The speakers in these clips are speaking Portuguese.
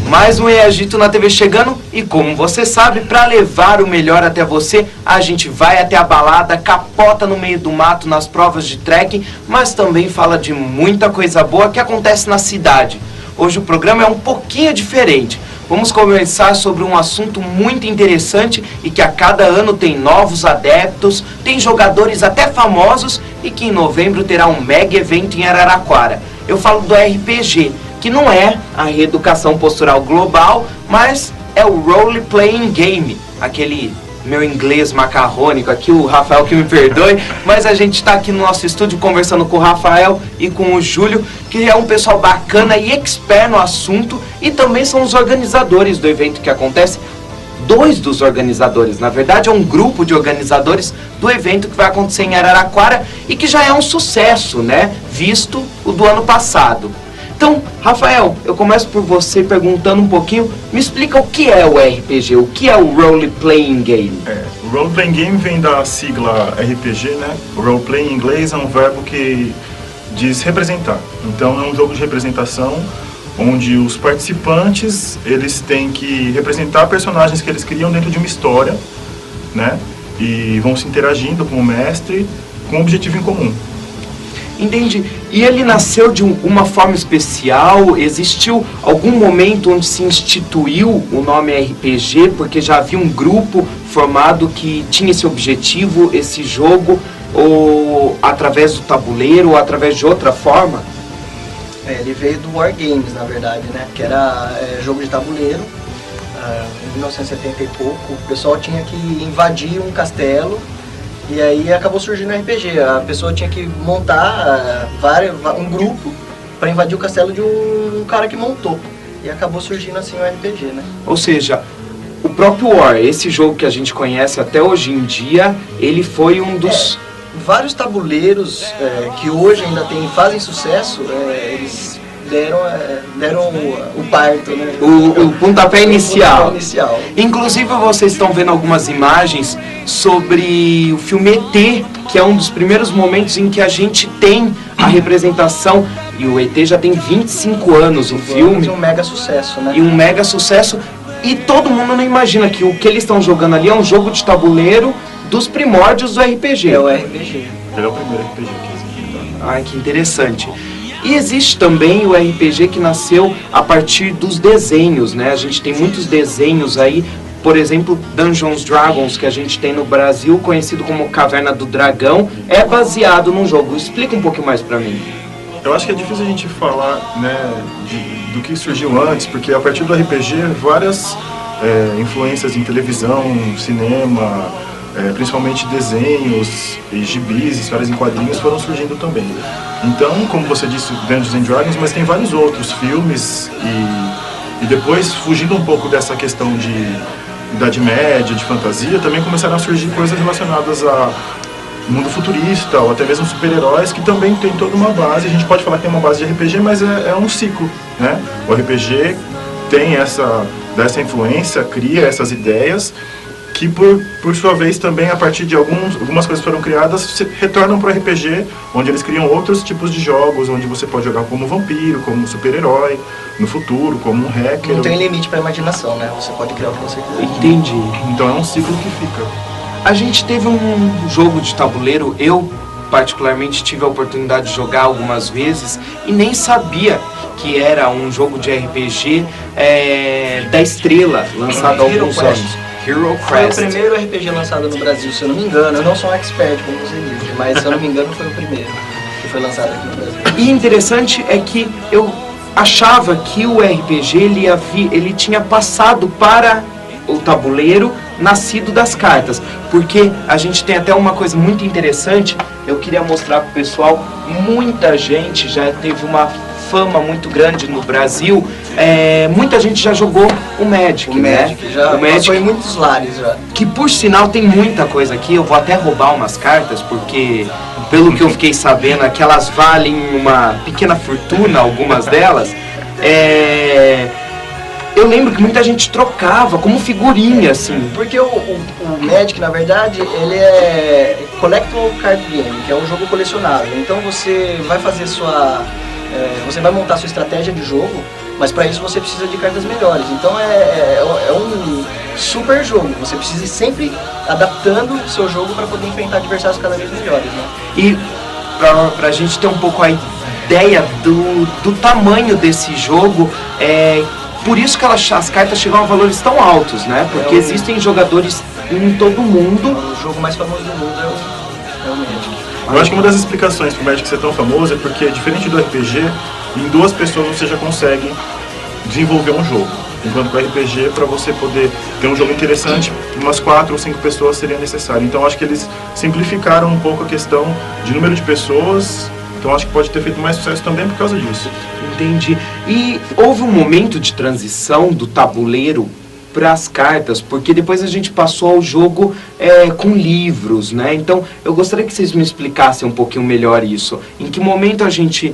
Mais um Reagito na TV chegando e como você sabe, para levar o melhor até você, a gente vai até a balada, capota no meio do mato nas provas de trekking, mas também fala de muita coisa boa que acontece na cidade. Hoje o programa é um pouquinho diferente. Vamos conversar sobre um assunto muito interessante e que a cada ano tem novos adeptos, tem jogadores até famosos e que em novembro terá um mega evento em Araraquara. Eu falo do RPG, que não é a reeducação postural global, mas é o Role Playing Game, aquele meu inglês macarrônico aqui, o Rafael que me perdoe, mas a gente está aqui no nosso estúdio conversando com o Rafael e com o Júlio, que é um pessoal bacana e expert no assunto, e também são os organizadores do evento que acontece. Dois dos organizadores, na verdade é um grupo de organizadores do evento que vai acontecer em Araraquara e que já é um sucesso, né, visto o do ano passado. Então, Rafael, eu começo por você perguntando um pouquinho, me explica o que é o RPG, o que é o Role Playing Game? O Role Playing Game vem da sigla RPG, né? O Role Playing em inglês é um verbo que diz representar. Então é um jogo de representação onde os participantes, eles têm que representar personagens que eles criam dentro de uma história, né? E vão se interagindo com o mestre com um objetivo em comum. Entendi. E ele nasceu de uma forma especial? Existiu algum momento onde se instituiu o nome RPG, porque já havia um grupo formado que tinha esse objetivo, esse jogo, ou através do tabuleiro, ou através de outra forma? Ele veio do War Games, na verdade, né? Que era jogo de tabuleiro. Em 1970 e pouco, o pessoal tinha que invadir um castelo. E aí acabou surgindo o RPG. A pessoa tinha que montar um grupo para invadir o castelo de um cara que montou. E acabou surgindo assim o RPG, né? Ou seja, o próprio War, esse jogo que a gente conhece até hoje em dia, ele foi um dos... Vários tabuleiros que hoje ainda fazem sucesso, eles deram o parto, né? O pontapé inicial. O pontapé inicial. Inclusive vocês estão vendo algumas imagens sobre o filme ET, que é um dos primeiros momentos em que a gente tem a representação, e o ET já tem 25 anos, o filme. É um mega sucesso, né? E um mega sucesso, e todo mundo não imagina que o que eles estão jogando ali é um jogo de tabuleiro dos primórdios do RPG. É o RPG. Ele é o primeiro RPG que existe. Ai, que interessante. E existe também o RPG que nasceu a partir dos desenhos, né? A gente tem muitos desenhos aí, por exemplo, Dungeons Dragons, que a gente tem no Brasil, conhecido como Caverna do Dragão, é baseado num jogo. Explica um pouquinho mais pra mim. Eu acho que é difícil a gente falar, né, do que surgiu antes, porque a partir do RPG, várias influências em televisão, cinema, principalmente desenhos e gibis, histórias em quadrinhos foram surgindo também. Então, como você disse, Dungeons and Dragons, mas tem vários outros filmes e depois, fugindo um pouco dessa questão de Idade Média, de fantasia, também começaram a surgir coisas relacionadas a mundo futurista ou até mesmo super-heróis, que também tem toda uma base. A gente pode falar que tem uma base de RPG, mas é um ciclo, né? O RPG tem dessa influência, cria essas ideias, que por sua vez também, a partir de algumas coisas foram criadas, se retornam para o RPG, onde eles criam outros tipos de jogos, onde você pode jogar como vampiro, como super-herói, no futuro, como um hacker. Não tem limite para a imaginação, né? Você pode criar o que você quiser. Entendi. Então é um ciclo que fica. A gente teve um jogo de tabuleiro, eu particularmente tive a oportunidade de jogar algumas vezes e nem sabia que era um jogo de RPG da Estrela, lançado há alguns anos. Hero Quest. Foi o primeiro RPG lançado no Brasil, se eu não me engano. Eu não sou um expert, como você disse, mas se eu não me engano foi o primeiro que foi lançado aqui no Brasil. E interessante é que eu achava que o RPG ele tinha passado para o tabuleiro nascido das cartas, porque a gente tem até uma coisa muito interessante, eu queria mostrar para o pessoal, muita gente já teve uma fama muito grande no Brasil, muita gente já jogou o Magic, né? O Magic foi em muitos lares já. Que por sinal tem muita coisa aqui, eu vou até roubar umas cartas, porque pelo que eu fiquei sabendo, é que elas valem uma pequena fortuna, algumas delas. Eu lembro que muita gente trocava como figurinha, assim. Porque o Magic, na verdade, ele é Collectible Card Game, que é um jogo colecionável. Então você vai fazer você vai montar sua estratégia de jogo, mas para isso você precisa de cartas melhores. Então é um super jogo. Você precisa ir sempre adaptando o seu jogo para poder enfrentar adversários cada vez melhores, né? E pra gente ter um pouco a ideia do tamanho desse jogo, por isso que as cartas chegam a valores tão altos, né? Porque existem jogadores em todo o mundo. O jogo mais famoso do mundo é o Magic. Eu acho que uma das explicações pro Magic ser tão famoso é porque, diferente do RPG, em 2 pessoas você já consegue desenvolver um jogo. Enquanto que o RPG, para você poder ter um jogo interessante, umas 4 ou 5 pessoas seria necessário. Então acho que eles simplificaram um pouco a questão de número de pessoas. Então acho que pode ter feito mais sucesso também por causa disso. Entendi. E houve um momento de transição do tabuleiro para as cartas, porque depois a gente passou ao jogo com livros, né? Então eu gostaria que vocês me explicassem um pouquinho melhor isso. Em que momento a gente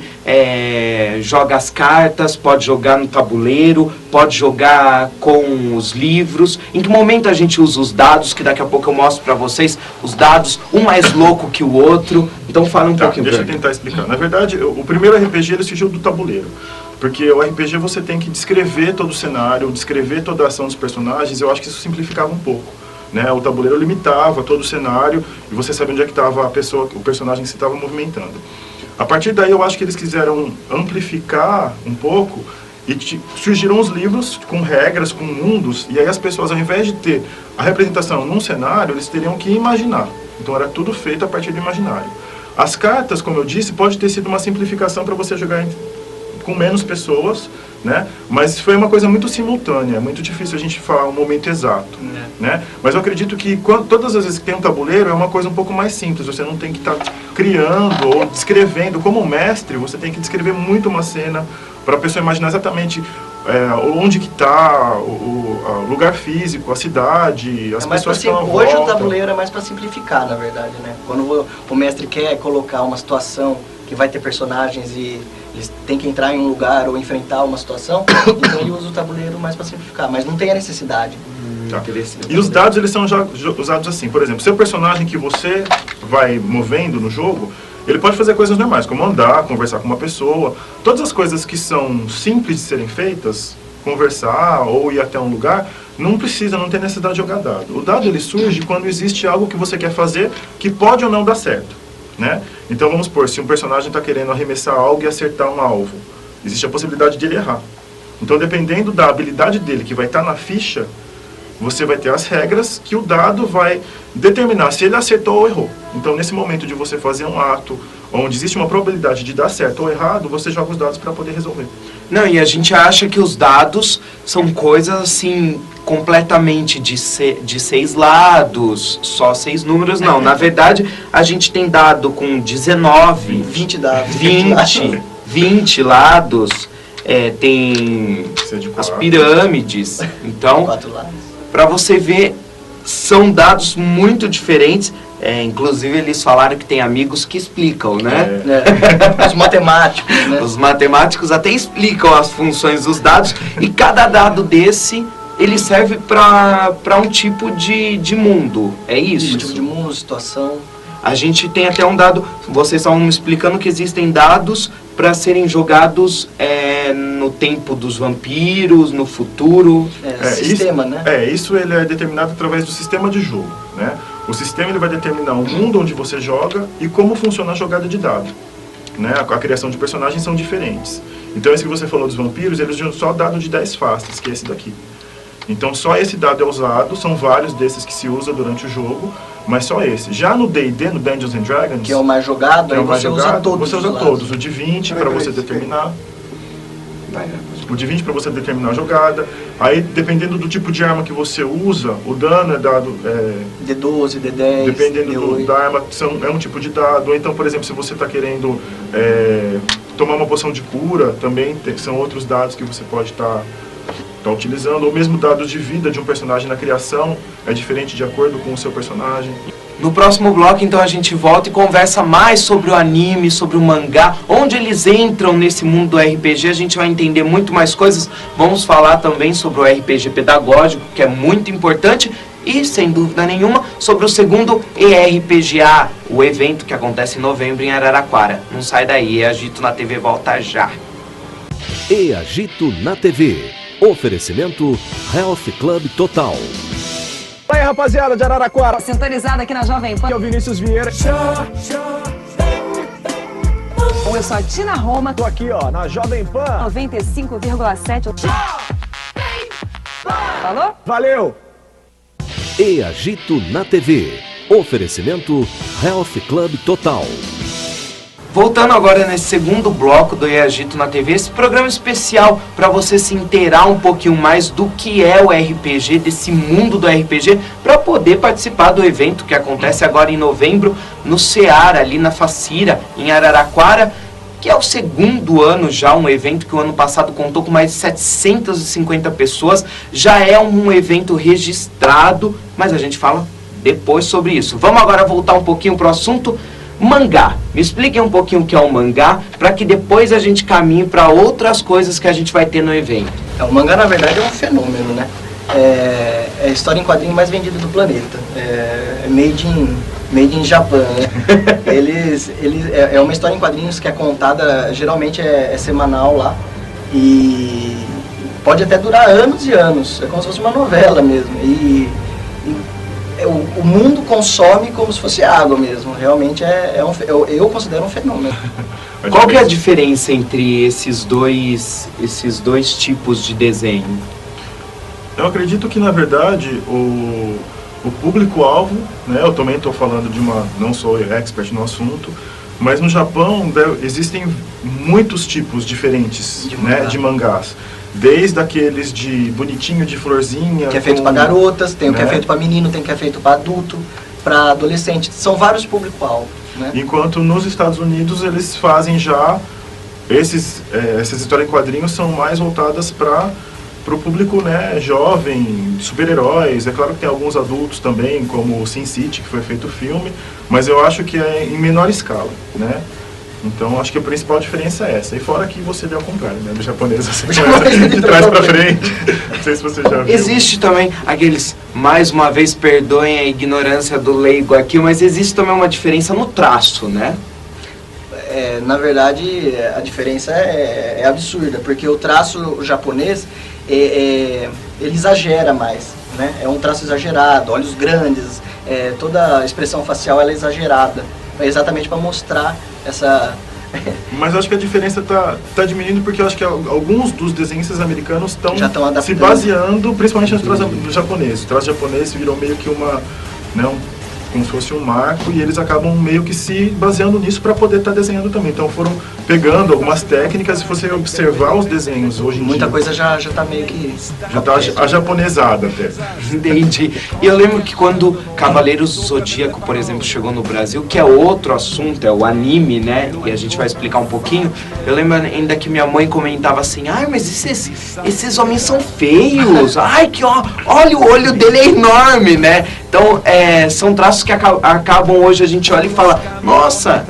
joga as cartas, pode jogar no tabuleiro, pode jogar com os livros? Em que momento a gente usa os dados, que daqui a pouco eu mostro para vocês, os dados, um mais louco que o outro. Então fala um pouquinho. Deixa eu tentar explicar. Na verdade, o primeiro RPG ele surgiu do tabuleiro. Porque o RPG você tem que descrever todo o cenário, descrever toda a ação dos personagens, eu acho que isso simplificava um pouco. Né? O tabuleiro limitava todo o cenário e você sabia onde é que estava a pessoa, o personagem que se estava movimentando. A partir daí eu acho que eles quiseram amplificar um pouco e surgiram os livros com regras, com mundos, e aí as pessoas, ao invés de ter a representação num cenário, eles teriam que imaginar. Então era tudo feito a partir do imaginário. As cartas, como eu disse, pode ter sido uma simplificação para você jogar com menos pessoas, né? Mas foi uma coisa muito simultânea, é muito difícil a gente falar um momento exato, né? Mas eu acredito que todas as vezes que tem um tabuleiro é uma coisa um pouco mais simples, você não tem que estar criando ou descrevendo. Como mestre, você tem que descrever muito uma cena para a pessoa imaginar exatamente onde que está, o lugar físico, a cidade, as pessoas que estão à volta. Hoje o tabuleiro é mais para simplificar, na verdade, né? Quando o mestre quer colocar uma situação que vai ter personagens e eles têm que entrar em um lugar ou enfrentar uma situação, então ele usa o tabuleiro mais para simplificar, mas não tem a necessidade. Tá. E os dados, eles são já usados assim, por exemplo, seu personagem que você vai movendo no jogo, ele pode fazer coisas normais, como andar, conversar com uma pessoa, todas as coisas que são simples de serem feitas, conversar ou ir até um lugar, não tem necessidade de jogar dado. O dado ele surge quando existe algo que você quer fazer que pode ou não dar certo. Né? Então vamos supor, se um personagem está querendo arremessar algo e acertar um alvo, existe a possibilidade de ele errar. Então dependendo da habilidade dele que vai estar na ficha, você vai ter as regras que o dado vai determinar se ele acertou ou errou. Então nesse momento de você fazer um ato onde existe uma probabilidade de dar certo ou errado, você joga os dados para poder resolver. Não, e a gente acha que os dados são coisas assim, completamente de 6 lados, só 6 números, não. Na verdade, a gente tem dado com 19, 20 dados. 20 lados, tem as pirâmides. Então, para você ver, são dados muito diferentes. Inclusive eles falaram que tem amigos que explicam, né? Os matemáticos, né? Os matemáticos até explicam as funções dos dados, e cada dado desse, ele serve para um tipo de mundo, é isso? Um tipo de mundo, situação. A gente tem até um dado, vocês estavam explicando que existem dados para serem jogados no tempo dos vampiros, no futuro. Sistema, né? Isso ele é determinado através do sistema de jogo, né? O sistema ele vai determinar o mundo onde você joga e como funciona a jogada de dado, né? A criação de personagens são diferentes. Então esse que você falou dos vampiros, eles usam só dado de 10 faces, que é esse daqui. Então só esse dado é usado, são vários desses que se usa durante o jogo, mas só esse. Já no D&D, no Dungeons and Dragons, que é o mais jogado, aí você usa todos. Você usa todos, o de 20 para você determinar. O de 20 para você determinar a jogada. Aí, dependendo do tipo de arma que você usa, o dano é dado... D12, D10, dependendo da arma, é um tipo de dado. Ou então, por exemplo, se você está querendo tomar uma poção de cura, também são outros dados que você pode estar utilizando. Ou mesmo dados de vida de um personagem na criação, é diferente de acordo com o seu personagem. No próximo bloco, então, a gente volta e conversa mais sobre o anime, sobre o mangá, onde eles entram nesse mundo do RPG, a gente vai entender muito mais coisas. Vamos falar também sobre o RPG pedagógico, que é muito importante, e, sem dúvida nenhuma, sobre o segundo ERPGA, o evento que acontece em novembro em Araraquara. Não sai daí, Agito na TV volta já. Agito na TV. Oferecimento Health Club Total. E aí, rapaziada de Araraquara. Sintonizada aqui na Jovem Pan. Aqui é o Vinícius Vieira. Eu sou a Tina Roma. Tô aqui, ó, na Jovem Pan. 95,7. Falou? Valeu! Agito na TV. Oferecimento Health Club Total. Voltando agora nesse segundo bloco do Agito na TV, esse programa especial para você se inteirar um pouquinho mais do que é o RPG, desse mundo do RPG, para poder participar do evento que acontece agora em novembro no Ceará, ali na Facira, em Araraquara, que é o segundo ano já, um evento que o ano passado contou com mais de 750 pessoas, já é um evento registrado, mas a gente fala depois sobre isso. Vamos agora voltar um pouquinho para o assunto mangá. Me expliquem um pouquinho o que é o mangá, para que depois a gente caminhe para outras coisas que a gente vai ter no evento. O mangá, na verdade, é um fenômeno, né? É a história em quadrinho mais vendida do planeta. É made in Japan, né? É uma história em quadrinhos que é contada, geralmente é semanal lá, e pode até durar anos e anos. É como se fosse uma novela mesmo. O mundo consome como se fosse água mesmo. Realmente eu considero um fenômeno. Qual que é a diferença entre esses dois tipos de desenho? Eu acredito que, na verdade, o público-alvo, né, eu também estou falando não sou expert no assunto, mas no Japão existem muitos tipos diferentes de mangás. Desde aqueles de bonitinho, de florzinha... Que é feito para garotas, tem o que é feito para menino, tem o que é feito para adulto, para adolescente. São vários público-alvo, né? Enquanto nos Estados Unidos eles fazem já... essas histórias em quadrinhos são mais voltadas para o público, né, jovem, super-heróis. É claro que tem alguns adultos também, como o Sin City, que foi feito o filme, mas eu acho que é em menor escala, né? Então, acho que a principal diferença é essa. E fora que você vê ao contrário, né? Do japonês, você começa de trás pra frente. Não sei se você já viu. Existe também aqueles, mais uma vez, perdoem a ignorância do leigo aqui, mas existe também uma diferença no traço, né? Na verdade, a diferença é absurda, porque o traço japonês, ele exagera mais, né? É um traço exagerado, olhos grandes, toda a expressão facial ela é exagerada. É exatamente para mostrar essa... Mas eu acho que a diferença tá diminuindo, porque eu acho que alguns dos desenhos americanos estão se baseando principalmente nos traços japoneses. O traço japonês virou meio que como se fosse um marco, e eles acabam meio que se baseando nisso para poder estar desenhando também. Então foram pegando algumas técnicas, e se você observar os desenhos hoje em dia... Muita coisa já tá meio que... Já tá ajaponesada até. Entendi. E eu lembro que quando Cavaleiros do Zodíaco, por exemplo, chegou no Brasil, que é outro assunto, é o anime, né? E a gente vai explicar um pouquinho. Eu lembro ainda que minha mãe comentava assim, ai, mas esses homens são feios. Ai, olha, o olho dele é enorme, né? Então, são traços que acabam hoje, a gente olha e fala, nossa,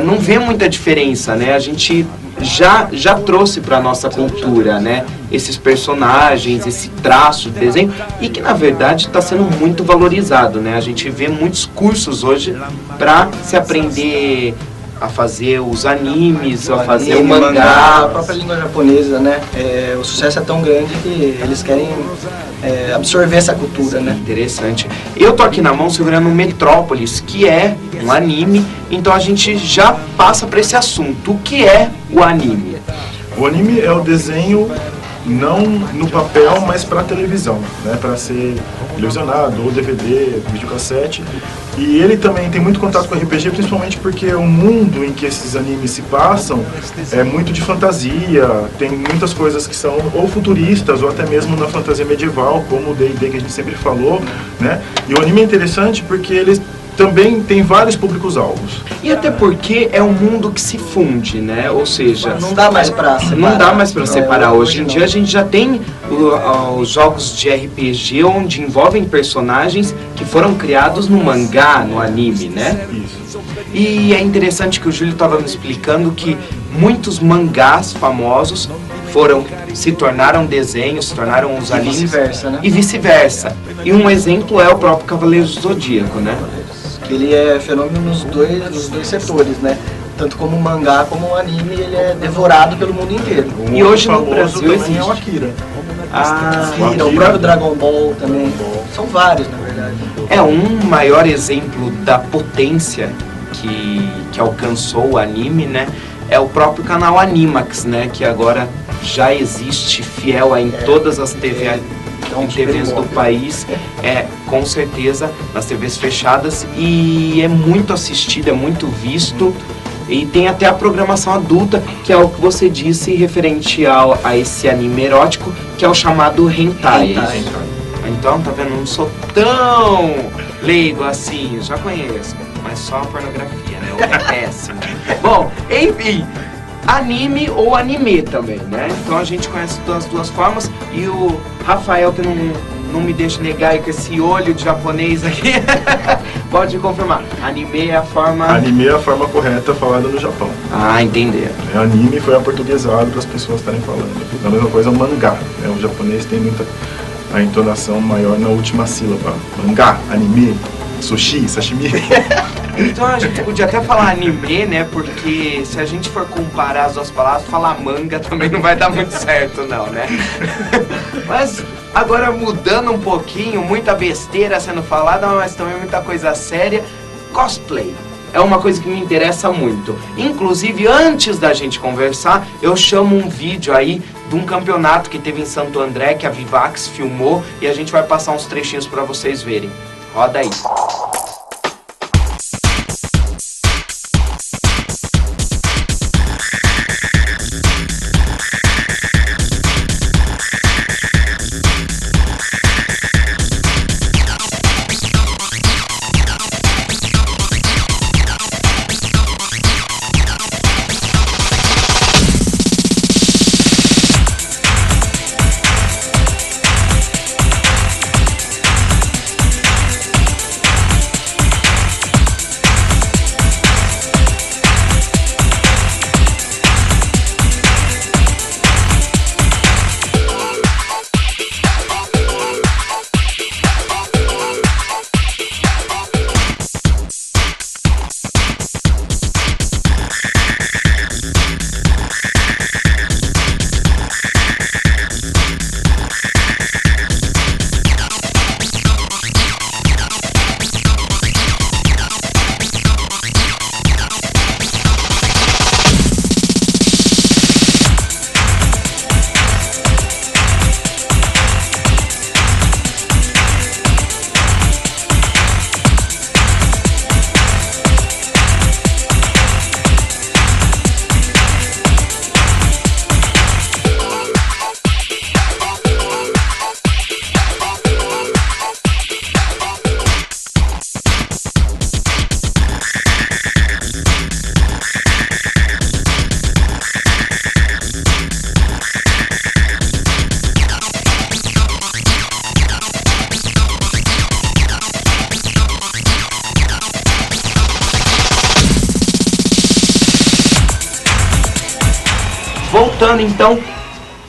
não vê muita diferença, né? A gente já trouxe para nossa cultura, né? Esses personagens, esse traço de desenho, e que na verdade está sendo muito valorizado, né? A gente vê muitos cursos hoje para se aprender a fazer os animes, a fazer o mangá. A própria língua japonesa, né? O sucesso é tão grande que eles querem absorver essa cultura, né? Interessante. Eu tô aqui na mão segurando Metrópolis, que é um anime, então a gente já passa para esse assunto. O que é o anime? O anime é o desenho não no papel, mas para televisão, né? Para ser televisionado, ou DVD, videocassete. E ele também tem muito contato com RPG, principalmente porque o mundo em que esses animes se passam é muito de fantasia, tem muitas coisas que são ou futuristas, ou até mesmo na fantasia medieval, como o D&D que a gente sempre falou, né? E o anime é interessante porque ele também tem vários públicos-alvos. E até porque é um mundo que se funde, né? Ou seja... Não dá mais pra separar. Não dá mais pra separar. Hoje em dia a gente já tem os jogos de RPG onde envolvem personagens que foram criados no mangá, no anime, né? Isso. E é interessante que o Júlio estava me explicando que muitos mangás famosos se tornaram desenhos, se tornaram os animes. Vice-versa, né? E vice-versa. E um exemplo é o próprio Cavaleiros do Zodíaco, né? Que ele é fenômeno nos dois setores, né? Tanto como o mangá como o anime, ele é devorado pelo mundo inteiro. E hoje no famoso Brasil também existe. é o Akira. Akira, o próprio Dragon Ball também. São vários, na verdade. É um maior exemplo da potência que alcançou o anime, né? É o próprio canal Animax, né? Que agora já existe fiel em todas as TVs do país, com certeza, nas TVs fechadas, e é muito assistido, é muito visto, e tem até a programação adulta, que é o que você disse referente a esse anime erótico, que é o chamado hentai. Então, tá vendo, não sou tão leigo assim, eu já conheço, mas só a pornografia, né? O é péssimo. Bom, enfim, anime ou anime também, né? Então a gente conhece das duas formas, e o Rafael, que não me deixa negar com esse olho de japonês aqui, pode confirmar, anime é a forma... Anime é a forma correta falada no Japão. Ah, entender. Anime foi aportuguesado para as pessoas estarem falando. A mesma coisa é o mangá, né? O japonês tem muita a entonação maior na última sílaba. Mangá, anime, sushi, sashimi. Então a gente podia até falar anime, né? Porque se a gente for comparar as duas palavras, falar manga também não vai dar muito certo, não, né? Mas agora mudando um pouquinho, muita besteira sendo falada, mas também muita coisa séria. Cosplay é uma coisa que me interessa muito. Inclusive, antes da gente conversar, eu chamo um vídeo aí de um campeonato que teve em Santo André, que a Vivax filmou, e a gente vai passar uns trechinhos para vocês verem. Roda aí. Voltando então,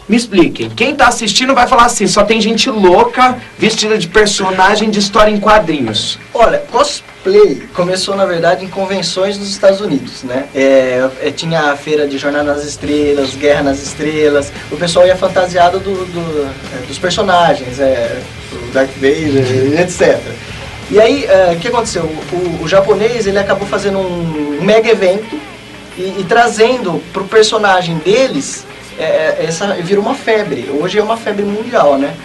me expliquem. Quem tá assistindo vai falar assim, só tem gente louca vestida de personagem de história em quadrinhos. Olha, cosplay começou, na verdade, em convenções dos Estados Unidos, né? Tinha a feira de Jornada nas Estrelas, Guerra nas Estrelas, o pessoal ia fantasiado dos personagens, o Darth Vader, etc. E aí, o que aconteceu? O japonês, ele acabou fazendo um mega evento e trazendo pro personagem deles, virou uma febre. Hoje é uma febre mundial, né?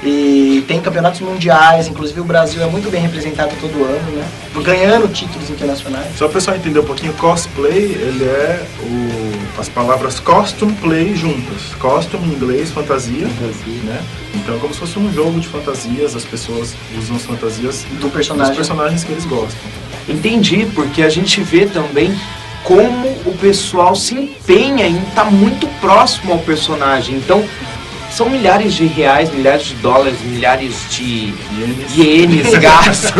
E tem campeonatos mundiais, inclusive o Brasil é muito bem representado todo ano, né? Ganhando títulos internacionais. Só para o pessoal entender um pouquinho, cosplay, ele é as palavras costume play juntas. Costume em inglês, fantasia, né? Então é como se fosse um jogo de fantasias, as pessoas usam as fantasias dos personagens que eles gostam. Entendi, porque a gente vê também como o pessoal se empenha em estar muito próximo ao personagem. Então, são milhares de reais, milhares de dólares, milhares de ienes gastos,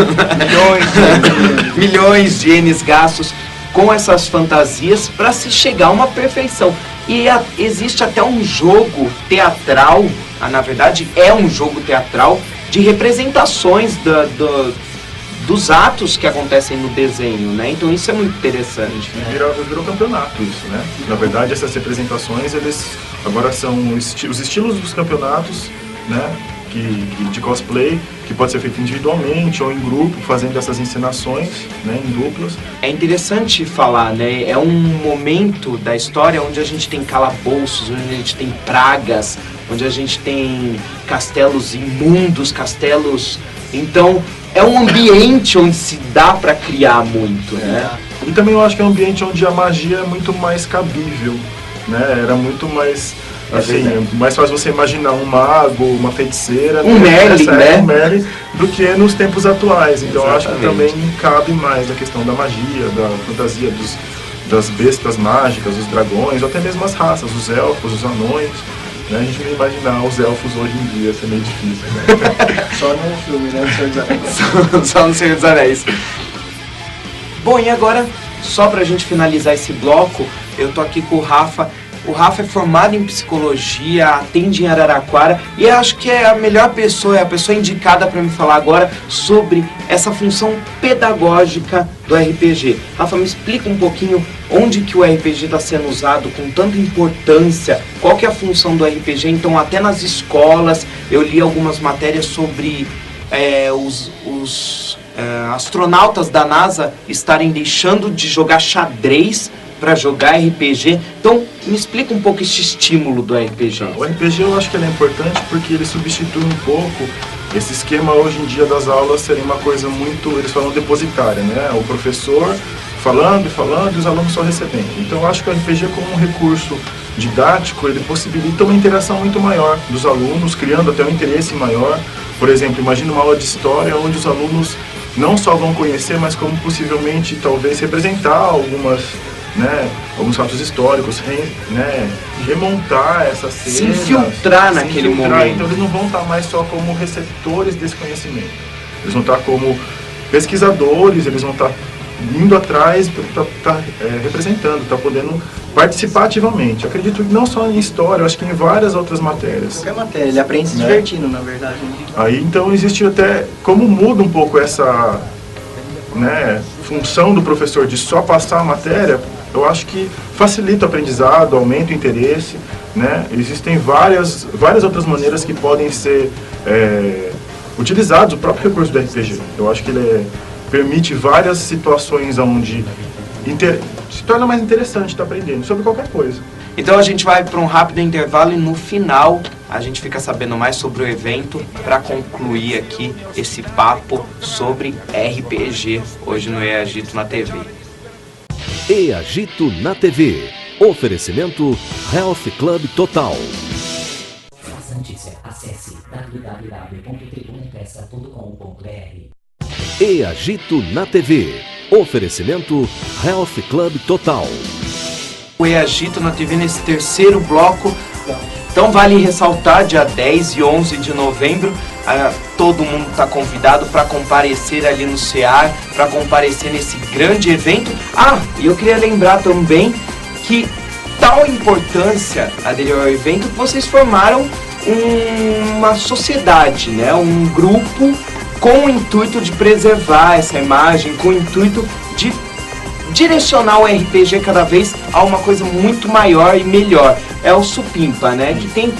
milhões de ienes gastos com essas fantasias para se chegar a uma perfeição. E existe até um jogo teatral, na verdade é um jogo teatral, de representações dos atos que acontecem no desenho, né? Então isso é muito interessante. Virou campeonato isso, né? Na verdade, essas representações, eles agora são os estilos dos campeonatos, né? De cosplay, que pode ser feito individualmente ou em grupo, fazendo essas encenações, né, em duplas. É interessante falar, né? É um momento da história onde a gente tem calabouços, onde a gente tem pragas, onde a gente tem castelos imundos, castelos... Então, é um ambiente onde se dá para criar muito, né? E também eu acho que é um ambiente onde a magia é muito mais cabível, né? Era muito mais... Assim, é mais fácil você imaginar um mago, uma feiticeira, um Merlin, né? Um Merlin, do que nos tempos atuais. Então eu acho que também cabe mais a questão da magia, da fantasia das bestas mágicas, os dragões, ou até mesmo as raças, os elfos, os anões. Né? A gente não imaginar os elfos hoje em dia, isso é meio difícil, né? Só no filme, né? Do Senhor dos Anéis. Só no Senhor dos Anéis. Bom, e agora, só pra gente finalizar esse bloco, eu tô aqui com o Rafa. O Rafa é formado em psicologia, atende em Araraquara e eu acho que é a melhor pessoa, é a pessoa indicada para me falar agora sobre essa função pedagógica do RPG. Rafa, me explica um pouquinho onde que o RPG está sendo usado com tanta importância, qual que é a função do RPG, então até nas escolas, eu li algumas matérias sobre os astronautas da NASA estarem deixando de jogar xadrez para jogar RPG. Então, me explica um pouco esse estímulo do RPG. O RPG eu acho que ele é importante porque ele substitui um pouco esse esquema hoje em dia das aulas serem uma coisa muito, eles falam depositária, né? O professor falando e os alunos só recebendo. Então eu acho que o RPG como um recurso didático, ele possibilita uma interação muito maior dos alunos, criando até um interesse maior. Por exemplo, imagina uma aula de história onde os alunos não só vão conhecer, mas como possivelmente talvez representar alguns fatos históricos, remontar essas cenas. Se infiltrar naquele momento. Então eles não vão estar mais só como receptores desse conhecimento. Eles vão estar como pesquisadores, eles vão estar indo atrás para estar representando, estar podendo participar ativamente. Eu acredito que não só em história, eu acho que em várias outras matérias. Qualquer matéria, ele aprende se divertindo, na verdade. Aí então existe até, como muda um pouco essa função do professor de só passar a matéria, eu acho que facilita o aprendizado, aumenta o interesse, né? Existem várias outras maneiras que podem ser utilizados, o próprio recurso do RPG. Eu acho que ele permite várias situações onde se torna mais interessante estar aprendendo sobre qualquer coisa. Então a gente vai para um rápido intervalo e no final a gente fica sabendo mais sobre o evento para concluir aqui esse papo sobre RPG hoje no EAGITO na TV. EAGITO na TV. Oferecimento Health Club Total. Faça notícia. Acesse www.tribunaimpressa.com.br. EAGITO na TV. Oferecimento Health Club Total. O EAGITO na TV nesse terceiro bloco. Então vale ressaltar, dia 10 e 11 de novembro, todo mundo está convidado para comparecer ali no CEAR, para comparecer nesse grande evento. E eu queria lembrar também que tal importância aderiu ao evento que vocês formaram uma sociedade, né? Um grupo com o intuito de preservar essa imagem, com o intuito de direcionar o RPG cada vez a uma coisa muito maior e melhor. É o Supimpa, né? Que tem,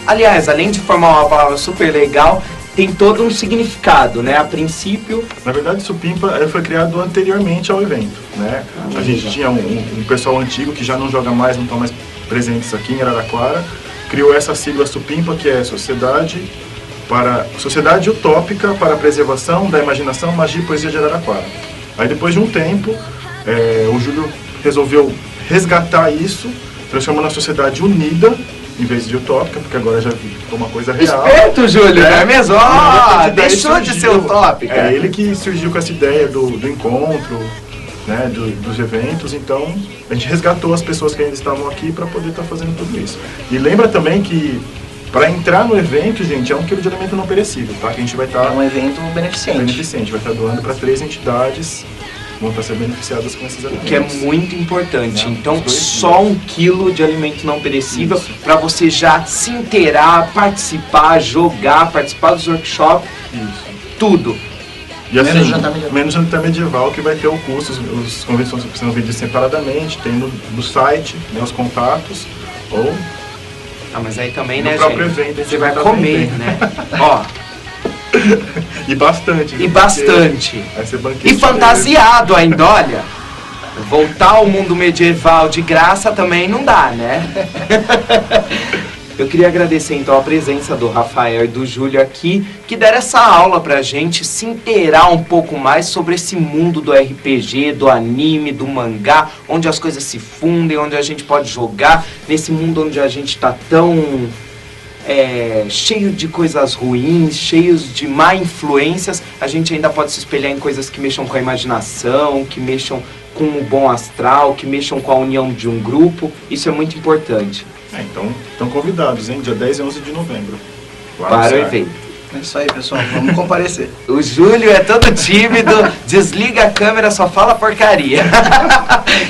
aliás, além de formar uma palavra super legal, tem todo um significado, né? A princípio... Na verdade, Supimpa foi criado anteriormente ao evento, né? A gente tinha um pessoal antigo que já não joga mais, não estão mais presentes aqui em Araraquara, criou essa sigla Supimpa, que é Sociedade Utópica para a Preservação da Imaginação, Magia e Poesia de Araraquara. Aí depois de um tempo, o Júlio resolveu resgatar isso, transformando a sociedade unida, em vez de utópica, porque agora já ficou uma coisa real. Esperto, Júlio, não é mesmo? Deixou de ser utópica. É ele que surgiu com essa ideia do encontro, né, dos eventos, então a gente resgatou as pessoas que ainda estavam aqui para poder estar fazendo tudo isso. E lembra também que para entrar no evento, gente, é 1 quilo de alimento não perecível, tá? Que a gente vai estar... É um evento beneficente. Vai estar doando para 3 entidades, vão estar sendo beneficiadas com esses alimentos. Que é muito importante. Né? Então, Os 2 só dias. 1 quilo de alimento não perecível Isso. para você já se inteirar, participar, jogar, participar dos workshops, Isso. tudo. E assim, Menos jantar medieval. menos jantar medieval, que vai ter o custo, os convites vão sendo vendidos separadamente, tem no site, né, os contatos, ou Ah, mas aí também, no né, próprio gente? evento. a gente Você vai tá comer, vendendo. né? Ó, E bastante. e viu? bastante. Porque vai ser banquete E fantasiado ainda, olha. Voltar ao mundo medieval de graça também não dá, né? Eu queria agradecer então a presença do Rafael e do Júlio aqui, que deram essa aula pra gente se inteirar um pouco mais sobre esse mundo do RPG, do anime, do mangá, onde as coisas se fundem, onde a gente pode jogar, nesse mundo onde a gente tá tão cheio de coisas ruins, cheios de má influências, a gente ainda pode se espelhar em coisas que mexam com a imaginação, que mexam com o bom astral, que mexam com a união de um grupo. Isso é muito importante Então, estão convidados, hein? Dia 10 e 11 de novembro. Lá no para o SAR. evento. É isso aí, pessoal. Vamos comparecer. O Júlio é todo tímido, desliga a câmera, só fala porcaria.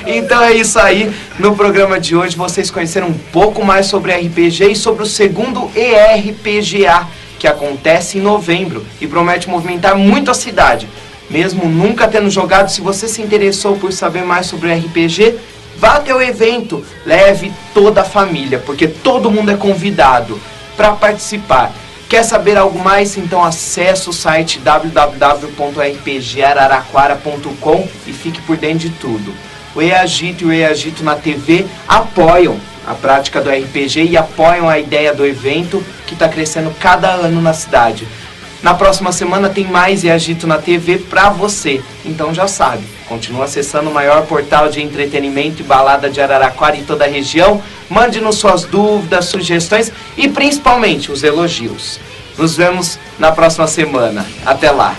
Então é isso aí. No programa de hoje vocês conheceram um pouco mais sobre RPG e sobre o segundo ERPGA, que acontece em novembro e promete movimentar muito a cidade. Mesmo nunca tendo jogado, se você se interessou por saber mais sobre o RPG, vá até o evento, leve toda a família, porque todo mundo é convidado para participar. Quer saber algo mais? Então acesse o site www.rpgararaquara.com e fique por dentro de tudo. O EAGITO e o EAGITO na TV apoiam a prática do RPG e apoiam a ideia do evento que está crescendo cada ano na cidade. Na próxima semana tem mais EAGITO na TV pra você, então já sabe. Continua acessando o maior portal de entretenimento e balada de Araraquara e toda a região. Mande-nos suas dúvidas, sugestões e principalmente os elogios. Nos vemos na próxima semana. Até lá!